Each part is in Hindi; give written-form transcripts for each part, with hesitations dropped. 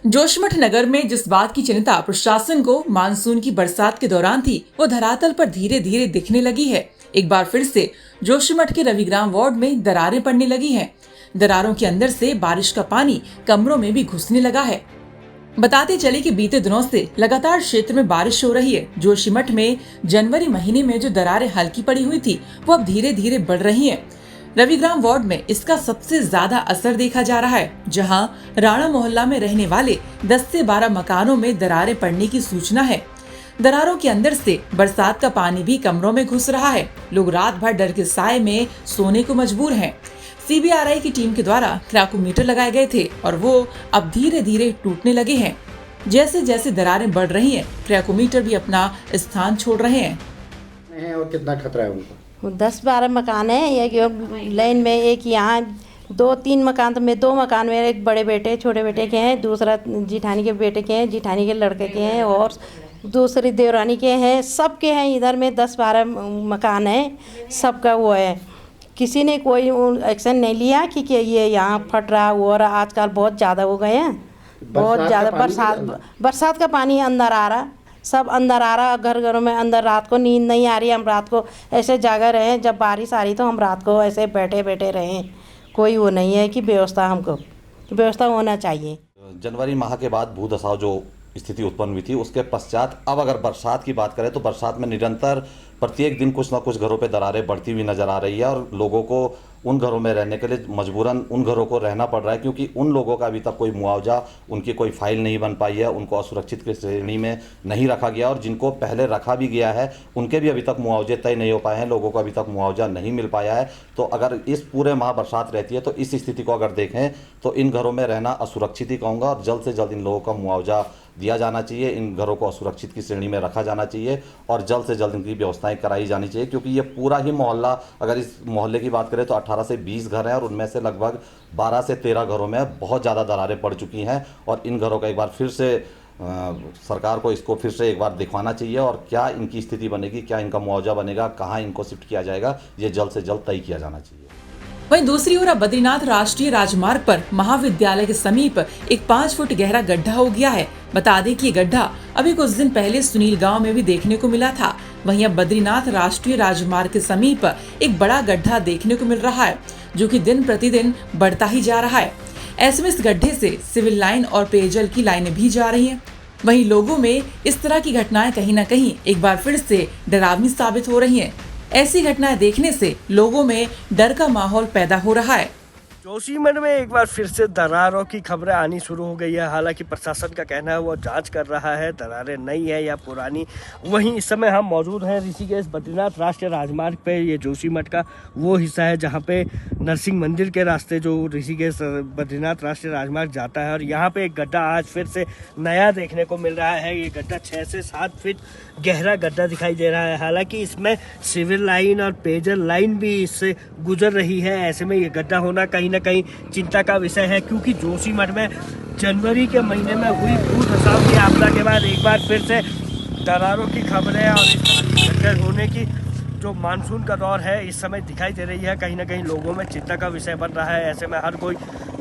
जोशीमठ नगर में जिस बात की चिंता प्रशासन को मानसून की बरसात के दौरान थी, वो धरातल पर धीरे धीरे दिखने लगी है। एक बार फिर से जोशीमठ के रविग्राम वार्ड में दरारें पड़ने लगी हैं। दरारों के अंदर से बारिश का पानी कमरों में भी घुसने लगा है। बताते चले कि बीते दिनों से लगातार क्षेत्र में बारिश हो रही है। जोशीमठ में जनवरी महीने में जो दरारें हल्की पड़ी हुई थी, वो अब धीरे धीरे बढ़ रही हैं। रविग्राम वार्ड में इसका सबसे ज्यादा असर देखा जा रहा है, जहां राणा मोहल्ला में रहने वाले 10 से 12 मकानों में दरारें पड़ने की सूचना है। दरारों के अंदर से बरसात का पानी भी कमरों में घुस रहा है। लोग रात भर डर के साए में सोने को मजबूर हैं। सीबीआरआई की टीम के द्वारा क्रैकोमीटर लगाए गए थे और वो अब धीरे धीरे टूटने लगे हैं। जैसे जैसे दरारें बढ़ रही हैं, क्रैकोमीटर भी अपना स्थान छोड़ रहे हैं। और कितना खतरा है उनको? 10-12 मकान है, एक लाइन में, एक यहाँ 2-3 मकान, तो मैं 2 मकान मेरे एक बड़े बेटे छोटे बेटे के हैं, दूसरा जिठानी के बेटे के हैं, जिठानी के लड़के के हैं और दूसरी देवरानी के हैं, सबके हैं। इधर में 10-12 मकान है, सबका वो है। किसी ने कोई एक्शन नहीं लिया कि ये यहाँ फट रहा हो रहा। आजकल बहुत ज़्यादा हो गए हैं, बहुत ज़्यादा बरसात का पानी अंदर आ रहा, सब अंदर आ रहा, घर घरों में अंदर। रात को नींद नहीं आ रही, हम रात को ऐसे जागा रहे हैं। जब बारिश आ रही तो हम रात को ऐसे बैठे बैठे रहें। कोई वो नहीं है कि व्यवस्था, हमको व्यवस्था होना चाहिए। जनवरी माह के बाद भूदशा जो स्थिति उत्पन्न हुई थी, उसके पश्चात अब अगर बरसात की बात करें तो बरसात में निरंतर प्रत्येक दिन कुछ ना कुछ घरों पे दरारें बढ़ती हुई नजर आ रही है और लोगों को उन घरों में रहने के लिए मजबूरन उन घरों को रहना पड़ रहा है, क्योंकि उन लोगों का अभी तक कोई मुआवजा, उनकी कोई फाइल नहीं बन पाई है, उनको असुरक्षित की श्रेणी में नहीं रखा गया और जिनको पहले रखा भी गया है उनके भी अभी तक मुआवजे तय नहीं हो पाए हैं, लोगों को अभी तक मुआवजा नहीं मिल पाया है। तो अगर इस पूरे माह बरसात रहती है तो इस स्थिति को अगर देखें तो इन घरों में रहना असुरक्षित ही कहूँगा और जल्द से जल्द इन लोगों का मुआवजा दिया जाना चाहिए, इन घरों को असुरक्षित की श्रेणी में रखा जाना चाहिए और जल्द से जल्द इनकी व्यवस्थाएं कराई जानी चाहिए, क्योंकि ये पूरा ही मोहल्ला, अगर इस मोहल्ले की बात करें तो 18 से 20 घर हैं और उनमें से लगभग 12 से 13 घरों में बहुत ज़्यादा दरारें पड़ चुकी हैं और इन घरों का एक बार फिर से सरकार को इसको फिर से एक बार दिखवाना चाहिए और क्या इनकी स्थिति बनेगी, क्या इनका मुआवजा बनेगा, कहाँ इनको शिफ्ट किया जाएगा, ये जल्द से जल्द तय किया जाना चाहिए। वहीं दूसरी ओर अब बद्रीनाथ राष्ट्रीय राजमार्ग पर महाविद्यालय के समीप एक 5 फुट गहरा गड्ढा हो गया है। बता दें कि ये गड्ढा अभी कुछ दिन पहले सुनील गांव में भी देखने को मिला था। वहीं अब बद्रीनाथ राष्ट्रीय राजमार्ग के समीप एक बड़ा गड्ढा देखने को मिल रहा है, जो कि दिन प्रतिदिन बढ़ता ही जा रहा है। ऐसे में इस गड्ढे से सिविल लाइन और पेयजल की लाइनें भी जा रही हैं। वहीं लोगों में इस तरह की घटनाएं कहीं न कहीं एक बार फिर से डरावनी साबित हो रही हैं। ऐसी घटनाएं देखने से लोगों में डर का माहौल पैदा हो रहा है। जोशीमठ में एक बार फिर से दरारों की खबरें आनी शुरू हो गई है। हालांकि प्रशासन का कहना है वो जांच कर रहा है, दरारें नई है या पुरानी। वहीं इस समय हम मौजूद हैं ऋषिकेश बद्रीनाथ राष्ट्रीय राजमार्ग पे। ये जोशीमठ का वो हिस्सा है जहां पे नरसिंह मंदिर के रास्ते जो ऋषिकेश बद्रीनाथ राष्ट्रीय राजमार्ग जाता है और यहाँ पे एक गड्ढा आज फिर से नया देखने को मिल रहा है। ये गड्ढा 6 से 7 फीट गहरा गड्ढा दिखाई दे रहा है। हालांकि इसमें सिविल लाइन और पेयजल लाइन भी इससे गुजर रही है। ऐसे में ये गड्ढा होना कहीं न कहीं चिंता का विषय है, क्योंकि जोशीमठ में जनवरी के महीने में हुई भूदशा की आपदा के बाद एक बार फिर से दरारों की खबरें और इस होने की जो मानसून का दौर है इस समय दिखाई दे रही है। कहीं ना कहीं लोगों में चिंता का विषय बन रहा है। ऐसे में हर कोई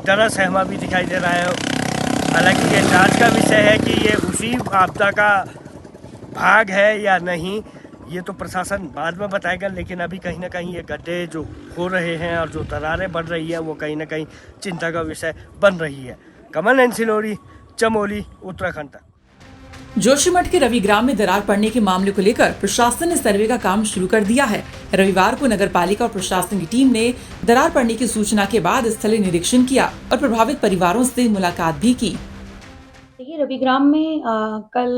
डरा सहमा भी दिखाई दे रहा है। हालांकि ये जांच का विषय है कि ये उसी आपदा का भाग है या नहीं, ये तो प्रशासन बाद में बताएगा। लेकिन अभी कहीं ना कहीं ये गड्ढे जो हो रहे हैं और जो दरारें बढ़ रही है वो कहीं ना कहीं चिंता का विषय बन रही है। कमल एनसिलोरी, चमोली, उत्तराखंड तक। जोशीमठ के रविग्राम में दरार पड़ने के मामले को लेकर प्रशासन ने सर्वे का काम शुरू कर दिया है। रविवार को नगर पालिका और प्रशासन की टीम ने दरार पड़ने की सूचना के बाद स्थलीय निरीक्षण किया और प्रभावित परिवारों से मुलाकात भी की। देखिए, रविग्राम में कल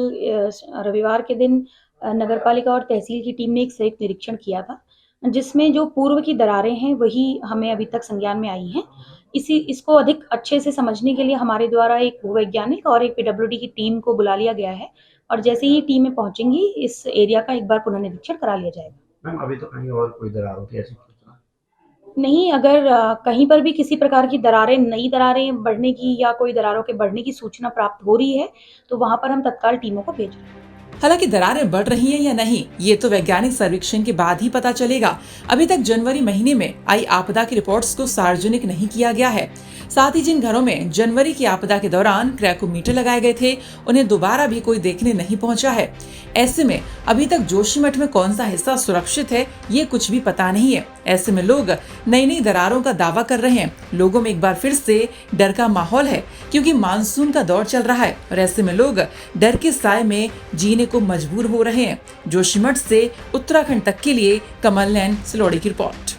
रविवार के दिन नगर पालिका और तहसील की टीम ने एक संयुक्त निरीक्षण किया था, जिसमें जो पूर्व की दरारें हैं वही हमें अभी तक संज्ञान में आई हैं। इसको अधिक अच्छे से समझने के लिए हमारे द्वारा एक भूवैज्ञानिक और एक पीडब्ल्यूडी की टीम को बुला लिया गया है और जैसे ही टीमें पहुंचेंगी इस एरिया का एक बार पुनर्निरीक्षण करा लिया जाएगा। मैम, अभी तो कहीं और कोई दरार थी ऐसी सूचना नहीं, अगर कहीं पर भी किसी प्रकार की दरारें, नई दरारें बढ़ने की या कोई दरारों के बढ़ने की सूचना प्राप्त हो रही है तो वहां पर हम तत्काल टीमों को भेज रहे हैं। हालांकि दरारें बढ़ रही हैं या नहीं, ये तो वैज्ञानिक सर्वेक्षण के बाद ही पता चलेगा। अभी तक जनवरी महीने में आई आपदा की रिपोर्ट्स को सार्वजनिक नहीं किया गया है। साथ ही जिन घरों में जनवरी की आपदा के दौरान क्रैकोमीटर लगाए गए थे, उन्हें दोबारा भी कोई देखने नहीं पहुंचा है। ऐसे में अभी तक जोशीमठ में कौन सा हिस्सा सुरक्षित है, ये कुछ भी पता नहीं है। ऐसे में लोग नई नई दरारों का दावा कर रहे हैं। लोगों में एक बार फिर से डर का माहौल है, क्योंकि मानसून का दौर चल रहा है और ऐसे में लोग डर के साए में जीने को मजबूर हो रहे हैं। जोशीमठ से उत्तराखंड तक के लिए कमल नैन सिलौड़ी की रिपोर्ट।